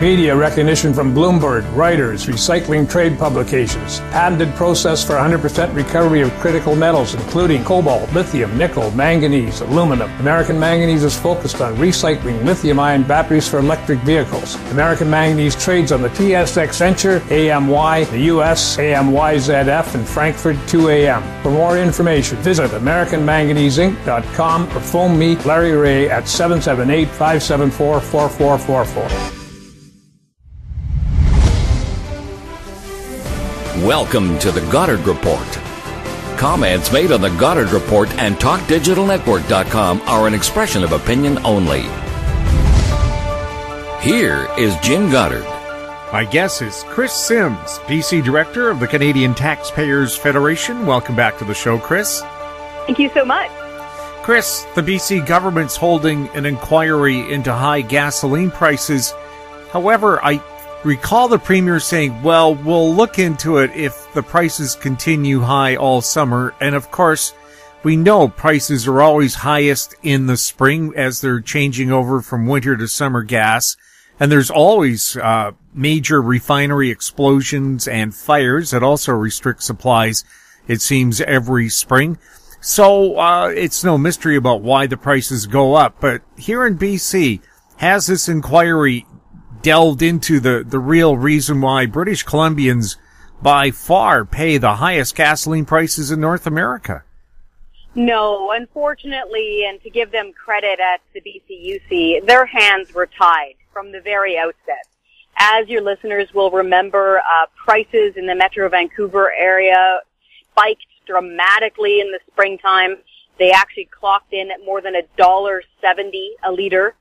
Media recognition from Bloomberg, Reuters, recycling trade publications. Patented process for 100% recovery of critical metals, including cobalt, lithium, nickel, manganese, aluminum. American Manganese is focused on recycling lithium-ion batteries for electric vehicles. American Manganese trades on the TSX Venture, AMY, the US, AMYZF, and Frankfurt 2AM. For more information, visit AmericanManganeseInc.com or phone me, Larry Ray, at 778-574-4444. Welcome to the Goddard Report. Comments made on the Goddard Report and TalkDigitalNetwork.com are an expression of opinion only. Here is Jim Goddard. My guest is Kris Sims, BC Director of the Canadian Taxpayers Federation. Welcome back to the show, Kris. Thank you so much. Kris, the BC government's holding an inquiry into high gasoline prices. However, I recall the Premier saying, well, we'll look into it if the prices continue high all summer. And of course, we know prices are always highest in the spring as they're changing over from winter to summer gas. And there's always major refinery explosions and fires that also restrict supplies, it seems, every spring. So it's no mystery about why the prices go up. But here in BC, has this inquiry delved into the real reason why British Columbians by far pay the highest gasoline prices in North America? No, unfortunately, and to give them credit at the BCUC, their hands were tied from the very outset. As your listeners will remember, prices in the Metro Vancouver area spiked dramatically in the springtime. They actually clocked in at more than $1.70 a liter,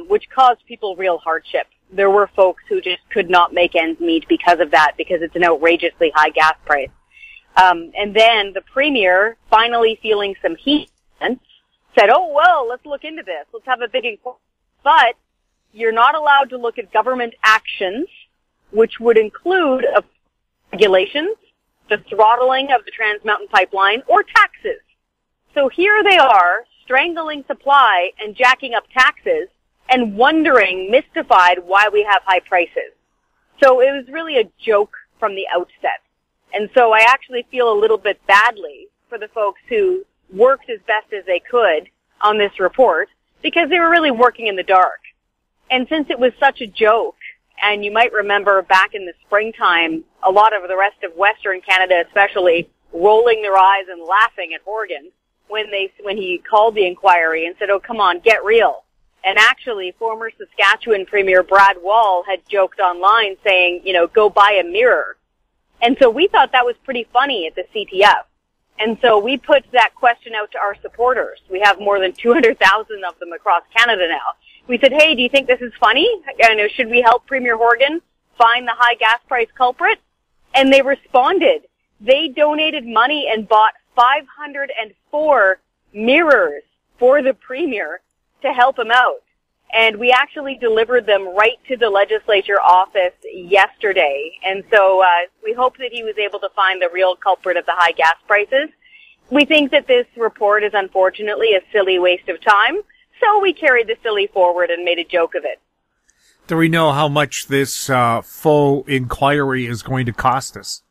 which caused people real hardship. There were folks who just could not make ends meet because of that, because it's an outrageously high gas price. And then the Premier, finally feeling some heat, said, oh, well, let's look into this. Let's have a big inquiry. But you're not allowed to look at government actions, which would include regulations, the throttling of the Trans Mountain Pipeline, or taxes. So here they are, strangling supply and jacking up taxes, and wondering, mystified, why we have high prices. So it was really a joke from the outset. And so I actually feel a little bit badly for the folks who worked as best as they could on this report, because they were really working in the dark. And since it was such a joke, and you might remember back in the springtime, a lot of the rest of Western Canada especially rolling their eyes and laughing at Horgan when he called the inquiry and said, oh, come on, get real. And actually, former Saskatchewan Premier Brad Wall had joked online saying, go buy a mirror. And so we thought that was pretty funny at the CTF. And so we put that question out to our supporters. We have more than 200,000 of them across Canada now. We said, hey, do you think this is funny? Should we help Premier Horgan find the high gas price culprit? And they responded. They donated money and bought 504 mirrors for the Premier to help him out. And we actually delivered them right to the legislature office yesterday. And so we hope that he was able to find the real culprit of the high gas prices. We think that this report is unfortunately a silly waste of time. So we carried the silly forward and made a joke of it. Do we know how much this full inquiry is going to cost us?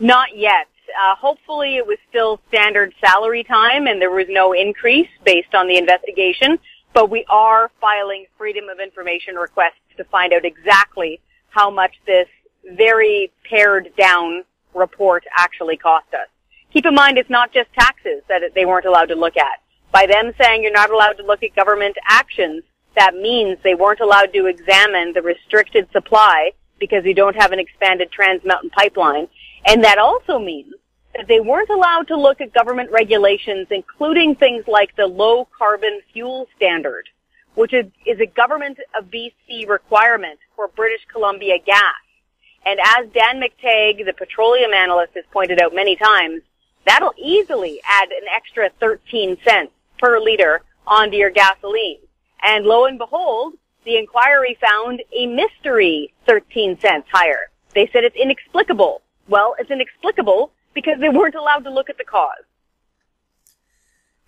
Not yet. Hopefully it was still standard salary time and there was no increase based on the investigation. But we are filing Freedom of Information requests to find out exactly how much this very pared down report actually cost us. Keep in mind it's not just taxes that they weren't allowed to look at. By them saying you're not allowed to look at government actions, that means they weren't allowed to examine the restricted supply because you don't have an expanded Trans Mountain Pipeline. And that also means that they weren't allowed to look at government regulations, including things like the low carbon fuel standard, which is a government of BC requirement for British Columbia gas. And as Dan McTagg, the petroleum analyst, has pointed out many times, that'll easily add an extra 13 cents per liter onto your gasoline. And lo and behold, the inquiry found a mystery 13 cents higher. They said it's inexplicable. Well, it's inexplicable because they weren't allowed to look at the cause.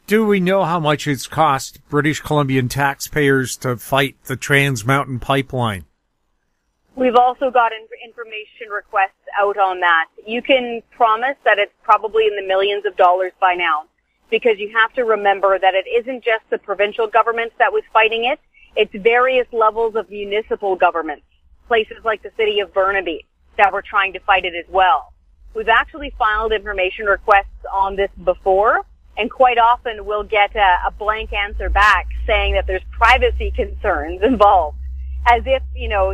Do we know how much it's cost British Columbian taxpayers to fight the Trans Mountain Pipeline? We've also got information requests out on that. You can promise that it's probably in the millions of dollars by now, because you have to remember that it isn't just the provincial government that was fighting it. It's various levels of municipal governments, places like the city of Burnaby, that were trying to fight it as well. We've actually filed information requests on this before, and quite often we'll get a blank answer back saying that there's privacy concerns involved, as if,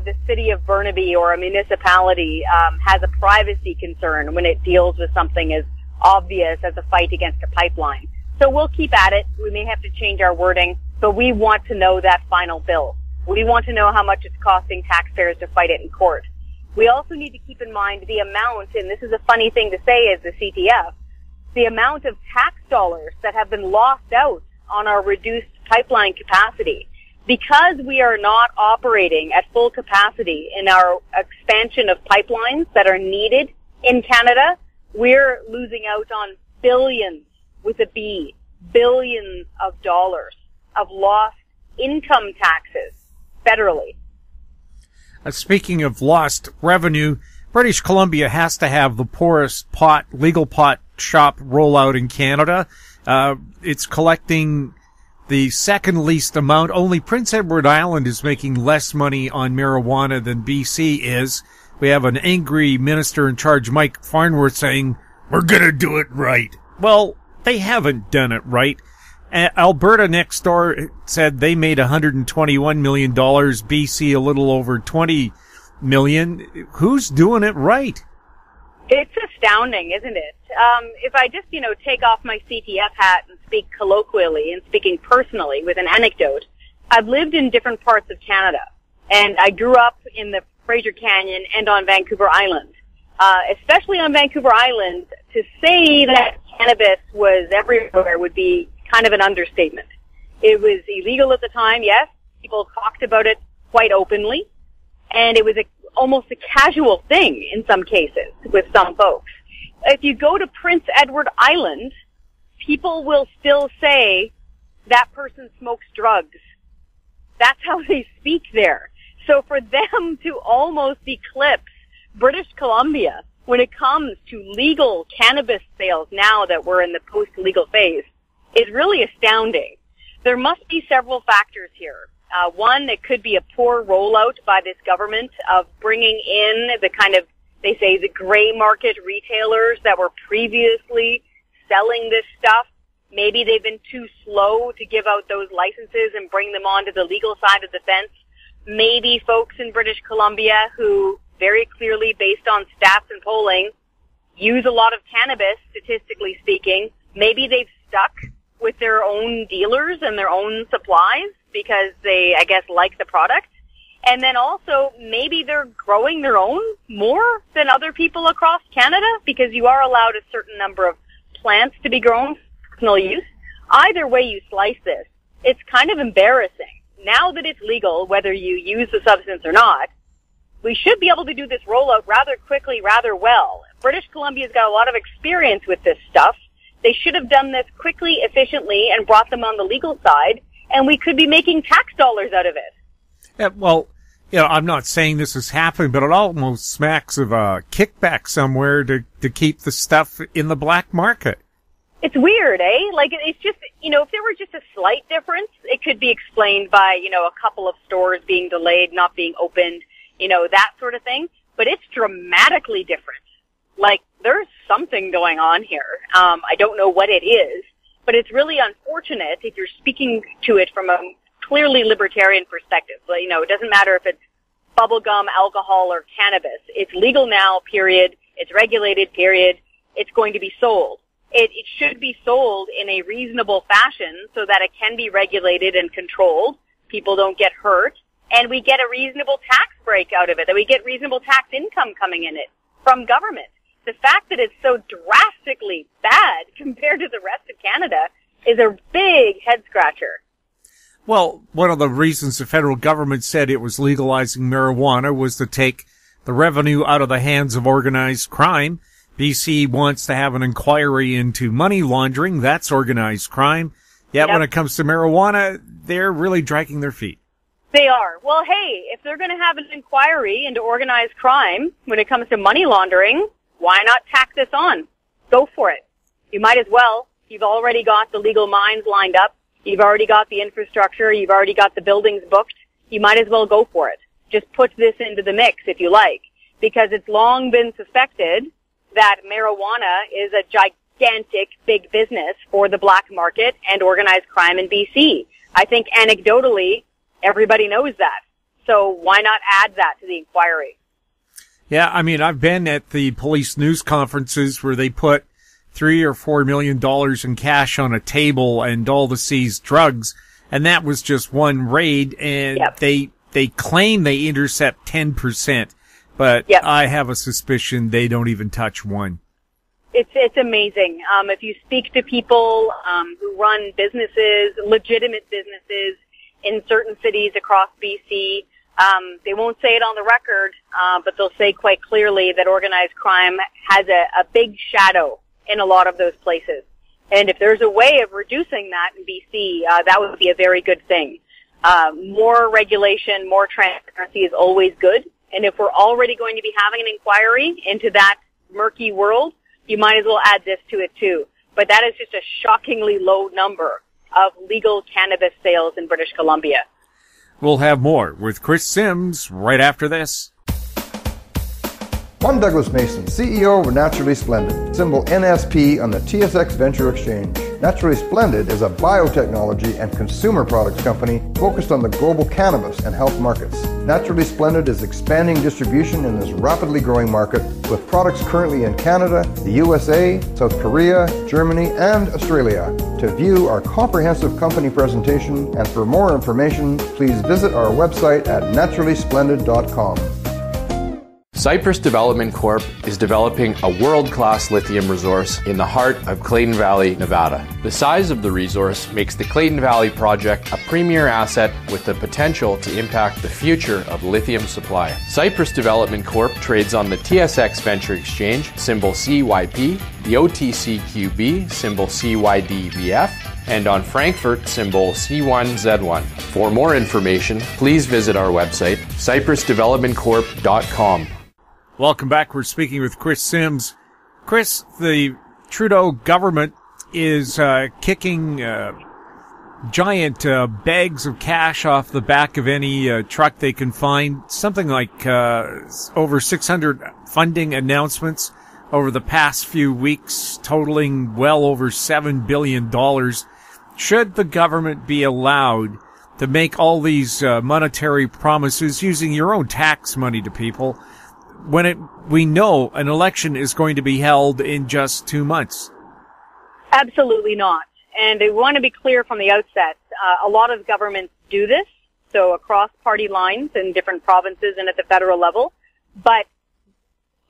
the city of Burnaby or a municipality has a privacy concern when it deals with something as obvious as a fight against a pipeline. So we'll keep at it. We may have to change our wording, but we want to know that final bill. We want to know how much it's costing taxpayers to fight it in court. We also need to keep in mind the amount, and this is a funny thing to say as the CTF, the amount of tax dollars that have been lost out on our reduced pipeline capacity. Because we are not operating at full capacity in our expansion of pipelines that are needed in Canada, we're losing out on billions, with a B, billions of dollars of lost income taxes federally. Speaking of lost revenue, British Columbia has to have the poorest legal pot shop rollout in Canada. It's collecting the second least amount. Only Prince Edward Island is making less money on marijuana than BC is. We have an angry minister in charge, Mike Farnworth, saying, "We're gonna do it right." Well, they haven't done it right. Alberta next door said they made $121 million, BC a little over 20 million. Who's doing it right? It's astounding, isn't it? If I just, take off my CTF hat and speak colloquially and speaking personally with an anecdote, I've lived in different parts of Canada, and I grew up in the Fraser Canyon and on Vancouver Island. Especially on Vancouver Island, to say that cannabis was everywhere would be kind of an understatement. It was illegal at the time, yes. People talked about it quite openly, and it was almost a casual thing in some cases with some folks. If you go to Prince Edward Island, people will still say that person smokes drugs. That's how they speak there. So for them to almost eclipse British Columbia when it comes to legal cannabis sales now that we're in the post-legal phase is really astounding. There must be several factors here. One, it could be a poor rollout by this government of bringing in the kind of, they say, the gray market retailers that were previously selling this stuff. Maybe they've been too slow to give out those licenses and bring them onto the legal side of the fence. Maybe folks in British Columbia who very clearly, based on stats and polling, use a lot of cannabis, statistically speaking. Maybe they've stuck with their own dealers and their own supplies because they, I guess, like the product. And then also, maybe they're growing their own more than other people across Canada because you are allowed a certain number of plants to be grown for personal use. Either way you slice this, it's kind of embarrassing. Now that it's legal, whether you use the substance or not, we should be able to do this rollout rather quickly, rather well. British Columbia's got a lot of experience with this stuff. They should have done this quickly, efficiently, and brought them on the legal side, and we could be making tax dollars out of it. Yeah, well, I'm not saying this has happened, but it almost smacks of a kickback somewhere to keep the stuff in the black market. It's weird, eh? Like, it's just, if there were just a slight difference, it could be explained by, a couple of stores being delayed, not being opened, that sort of thing. But it's dramatically different. Like, there's something going on here. I don't know what it is, but it's really unfortunate if you're speaking to it from a clearly libertarian perspective. But, it doesn't matter if it's bubblegum, alcohol, or cannabis. It's legal now, period. It's regulated, period. It's going to be sold. It should be sold in a reasonable fashion so that it can be regulated and controlled. People don't get hurt. And we get a reasonable tax break out of it, that we get reasonable tax income coming in it from government. The fact that it's so drastically bad compared to the rest of Canada is a big head-scratcher. Well, one of the reasons the federal government said it was legalizing marijuana was to take the revenue out of the hands of organized crime. BC wants to have an inquiry into money laundering. That's organized crime. Yet when it comes to marijuana, they're really dragging their feet. They are. Well, hey, if they're going to have an inquiry into organized crime when it comes to money laundering, why not tack this on? Go for it. You might as well. You've already got the legal minds lined up. You've already got the infrastructure. You've already got the buildings booked. You might as well go for it. Just put this into the mix if you like, because it's long been suspected that marijuana is a gigantic big business for the black market and organized crime in BC. I think anecdotally, everybody knows that. So why not add that to the inquiry? Yeah, I mean, I've been at the police news conferences where they put $3 or $4 million in cash on a table and all the seized drugs, and that was just one raid, and they claim they intercept 10%, but I have a suspicion they don't even touch one. It's amazing. If you speak to people who run businesses, legitimate businesses in certain cities across BC, they won't say it on the record, but they'll say quite clearly that organized crime has a big shadow in a lot of those places. And if there's a way of reducing that in BC, that would be a very good thing. More regulation, more transparency is always good. And if we're already going to be having an inquiry into that murky world, you might as well add this to it too. But that is just a shockingly low number of legal cannabis sales in British Columbia. We'll have more with Kris Sims right after this. I'm Douglas Mason, CEO of Naturally Splendid, symbol NSP on the TSX Venture Exchange. Naturally Splendid is a biotechnology and consumer products company focused on the global cannabis and health markets. Naturally Splendid is expanding distribution in this rapidly growing market with products currently in Canada, the USA, South Korea, Germany, and Australia. To view our comprehensive company presentation and for more information, please visit our website at naturallysplendid.com. Cypress Development Corp. is developing a world-class lithium resource in the heart of Clayton Valley, Nevada. The size of the resource makes the Clayton Valley project a premier asset with the potential to impact the future of lithium supply. Cypress Development Corp. trades on the TSX Venture Exchange, symbol CYP, the OTCQB, symbol CYDVF, and on Frankfurt, symbol C1Z1. For more information, please visit our website, cypressdevelopmentcorp.com. Welcome back. We're speaking with Kris Sims. Kris, the Trudeau government is kicking giant bags of cash off the back of any truck they can find. Something like over 600 funding announcements over the past few weeks, totaling well over $7 billion. Should the government be allowed to make all these monetary promises using your own tax money to people when we know an election is going to be held in just 2 months? Absolutely not. And I want to be clear from the outset, a lot of governments do this, so across party lines in different provinces and at the federal level, but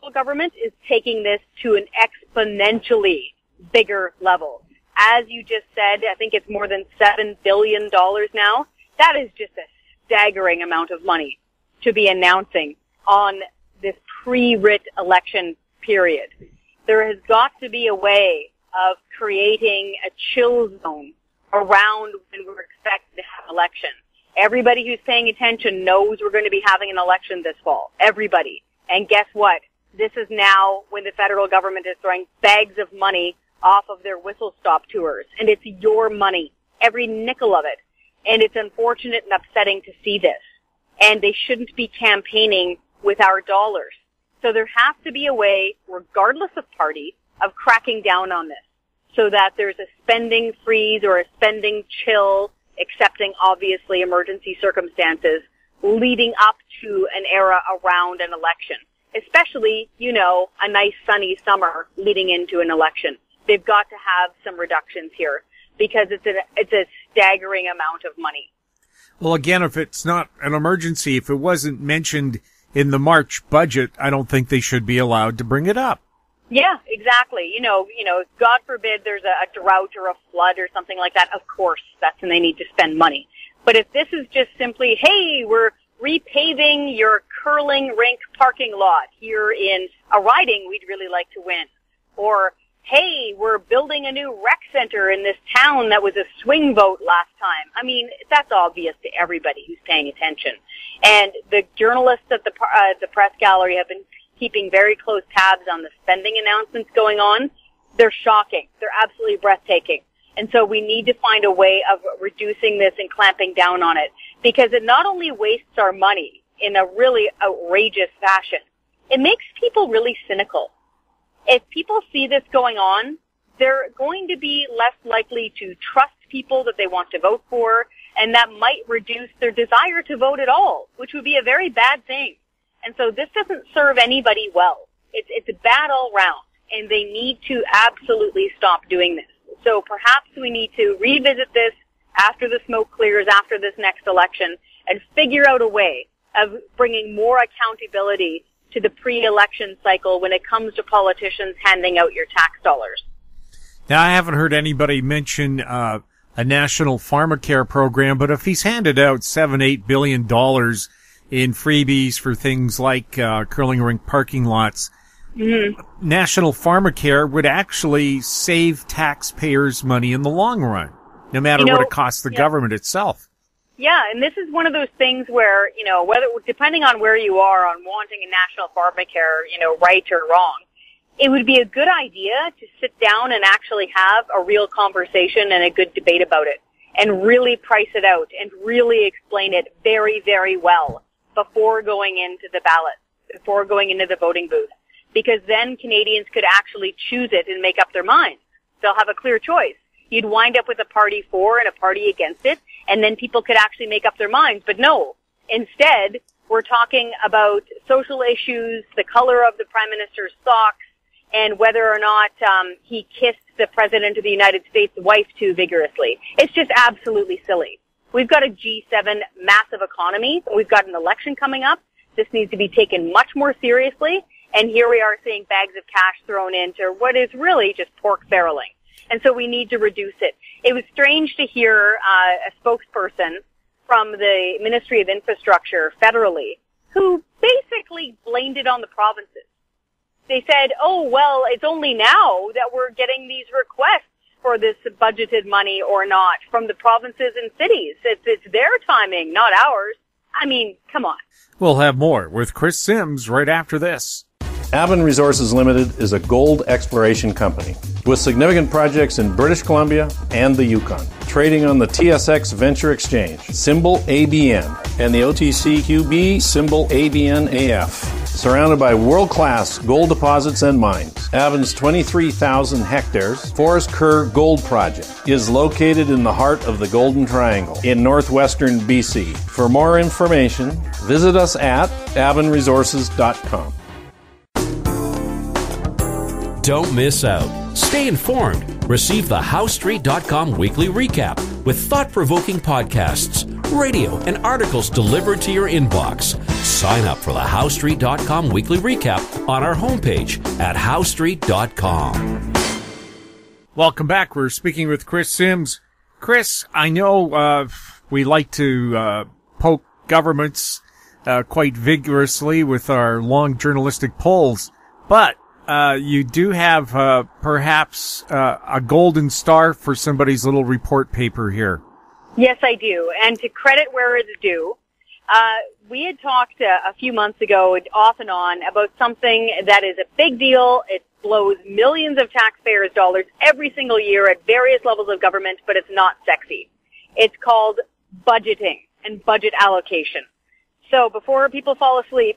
the government is taking this to an exponentially bigger level. As you just said, I think it's more than $7 billion now. That is just a staggering amount of money to be announcing on this pre-writ election period. There has got to be a way of creating a chill zone around when we're expected to have an election. Everybody who's paying attention knows we're going to be having an election this fall. Everybody. And guess what? This is now when the federal government is throwing bags of money off of their whistle-stop tours. And it's your money. Every nickel of it. And it's unfortunate and upsetting to see this. And they shouldn't be campaigning with our dollars. So there has to be a way, regardless of party, of cracking down on this so that there's a spending freeze or a spending chill, excepting obviously emergency circumstances, leading up to an era around an election. Especially, a nice sunny summer leading into an election. They've got to have some reductions here because it's a staggering amount of money. Well, again, if it's not an emergency, if it wasn't mentioned in the March budget, I don't think they should be allowed to bring it up. Yeah, exactly. God forbid there's a drought or a flood or something like that. Of course, that's when they need to spend money. But if this is just simply, hey, we're repaving your curling rink parking lot here in a riding we'd really like to win, or hey, we're building a new rec center in this town that was a swing vote last time. I mean, that's obvious to everybody who's paying attention. And the journalists at the press gallery have been keeping very close tabs on the spending announcements going on. They're shocking. They're absolutely breathtaking. And so we need to find a way of reducing this and clamping down on it, because it not only wastes our money in a really outrageous fashion, it makes people really cynical. If people see this going on, they're going to be less likely to trust people that they want to vote for, and that might reduce their desire to vote at all, which would be a very bad thing. And so this doesn't serve anybody well. It's bad all round, and they need to absolutely stop doing this. So perhaps we need to revisit this after the smoke clears, after this next election, and figure out a way of bringing more accountability to the pre-election cycle when it comes to politicians handing out your tax dollars. Now, I haven't heard anybody mention a national pharmacare program, but if he's handed out $7-8 billion in freebies for things like curling rink parking lots, national pharmacare would actually save taxpayers money in the long run, no matter what it costs the government itself. Yeah, and this is one of those things where, whether, depending on where you are on wanting a national pharmacare, right or wrong, it would be a good idea to sit down and actually have a real conversation and a good debate about it, and really price it out and really explain it very, very well before going into the ballot, before going into the voting booth. Because then Canadians could actually choose it and make up their minds. They'll have a clear choice. You'd wind up with a party for and a party against it, and then people could actually make up their minds. But no, instead, we're talking about social issues, the color of the Prime Minister's socks, and whether or not he kissed the President of the United States' wife too vigorously. It's just absolutely silly. We've got a G7 massive economy. We've got an election coming up. This needs to be taken much more seriously. And here we are seeing bags of cash thrown into what is really just pork barreling. And so we need to reduce it. It was strange to hear a spokesperson from the Ministry of Infrastructure federally who basically blamed it on the provinces. They said, oh, well, it's only now that we're getting these requests for this budgeted money or not from the provinces and cities. It's their timing, not ours. I mean, come on. We'll have more with Kris Sims right after this. Avon Resources Limited is a gold exploration company with significant projects in British Columbia and the Yukon, trading on the TSX Venture Exchange, symbol ABN, and the OTCQB, symbol ABNAF. Surrounded by world-class gold deposits and mines, Avon's 23,000 hectares Forest Kerr Gold Project is located in the heart of the Golden Triangle in northwestern BC. For more information, visit us at avonresources.com. Don't miss out. Stay informed. Receive the HowStreet.com weekly recap with thought-provoking podcasts, radio, and articles delivered to your inbox. Sign up for the HowStreet.com weekly recap on our homepage at HowStreet.com. Welcome back. We're speaking with Kris Sims. Kris, I know we like to poke governments quite vigorously with our long journalistic polls, but you do have perhaps a golden star for somebody's little report paper here. Yes, I do. And to credit where it's due, we had talked a few months ago off and on about something that is a big deal. It blows millions of taxpayers' dollars every single year at various levels of government, but it's not sexy. It's called budgeting and budget allocation. So before people fall asleep,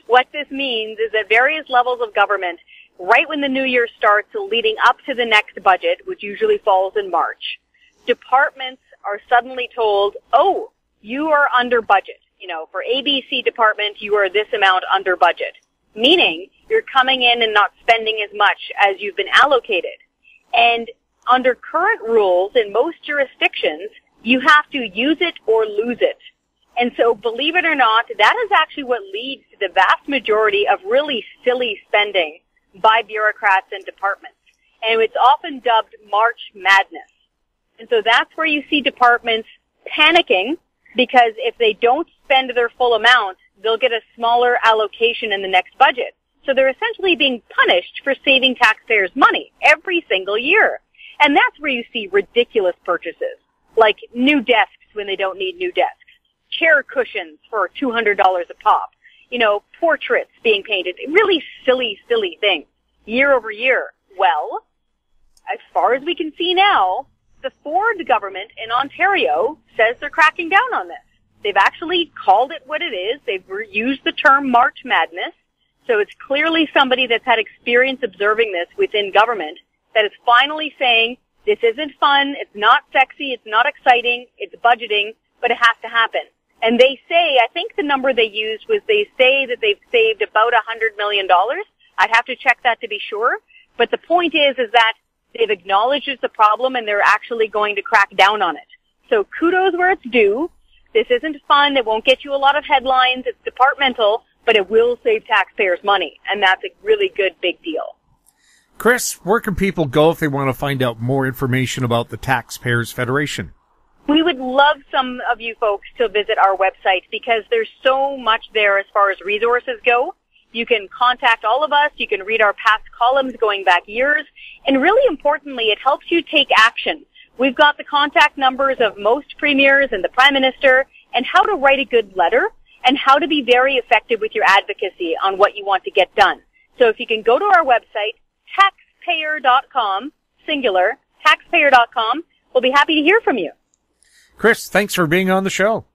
what this means is that various levels of government, right when the new year starts, leading up to the next budget, which usually falls in March, departments are suddenly told, oh, you are under budget. For ABC department, you are this amount under budget. Meaning, you're coming in and not spending as much as you've been allocated. And under current rules in most jurisdictions, you have to use it or lose it. And so, believe it or not, that is actually what leads to the vast majority of really silly spending by bureaucrats and departments. And it's often dubbed March Madness. And so that's where you see departments panicking, because if they don't spend their full amount, they'll get a smaller allocation in the next budget. So they're essentially being punished for saving taxpayers' money every single year. And that's where you see ridiculous purchases, like new desks when they don't need new desks, chair cushions for $200 a pop, portraits being painted, really silly, silly things, year over year. Well, as far as we can see now, the Ford government in Ontario says they're cracking down on this. They've actually called it what it is. They've used the term March Madness. So it's clearly somebody that's had experience observing this within government that is finally saying, this isn't fun, it's not sexy, it's not exciting, it's budgeting, but it has to happen. And they say, I think the number they used was they say that they've saved about $100 million. I'd have to check that to be sure. But the point is that they've acknowledged it's a problem and they're actually going to crack down on it. So kudos where it's due. This isn't fun. It won't get you a lot of headlines. It's departmental, but it will save taxpayers money. And that's a really good big deal. Kris, where can people go if they want to find out more information about the Taxpayers Federation? We would love some of you folks to visit our website because there's so much there as far as resources go. You can contact all of us. You can read our past columns going back years. And really importantly, it helps you take action. We've got the contact numbers of most premiers and the Prime Minister and how to write a good letter and how to be very effective with your advocacy on what you want to get done. So if you can go to our website, taxpayer.com, singular, taxpayer.com, we'll be happy to hear from you. Kris, thanks for being on the show.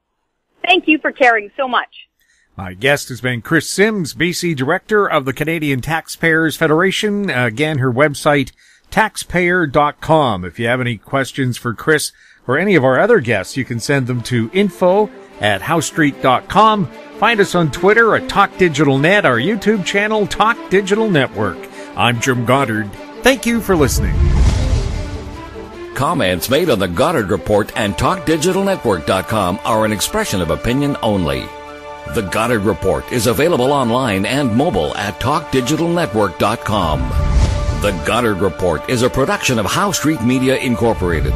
Thank you for caring so much. My guest has been Kris Sims, BC Director of the Canadian Taxpayers Federation. Again, her website, taxpayer.com. If you have any questions for Kris or any of our other guests, you can send them to info@howstreet.com. Find us on Twitter at TalkDigitalNet, our YouTube channel, Talk Digital Network. I'm Jim Goddard. Thank you for listening. Comments made on the Goddard Report and TalkDigitalNetwork.com are an expression of opinion only. The Goddard Report is available online and mobile at TalkDigitalNetwork.com. The Goddard Report is a production of Howe Street Media Incorporated.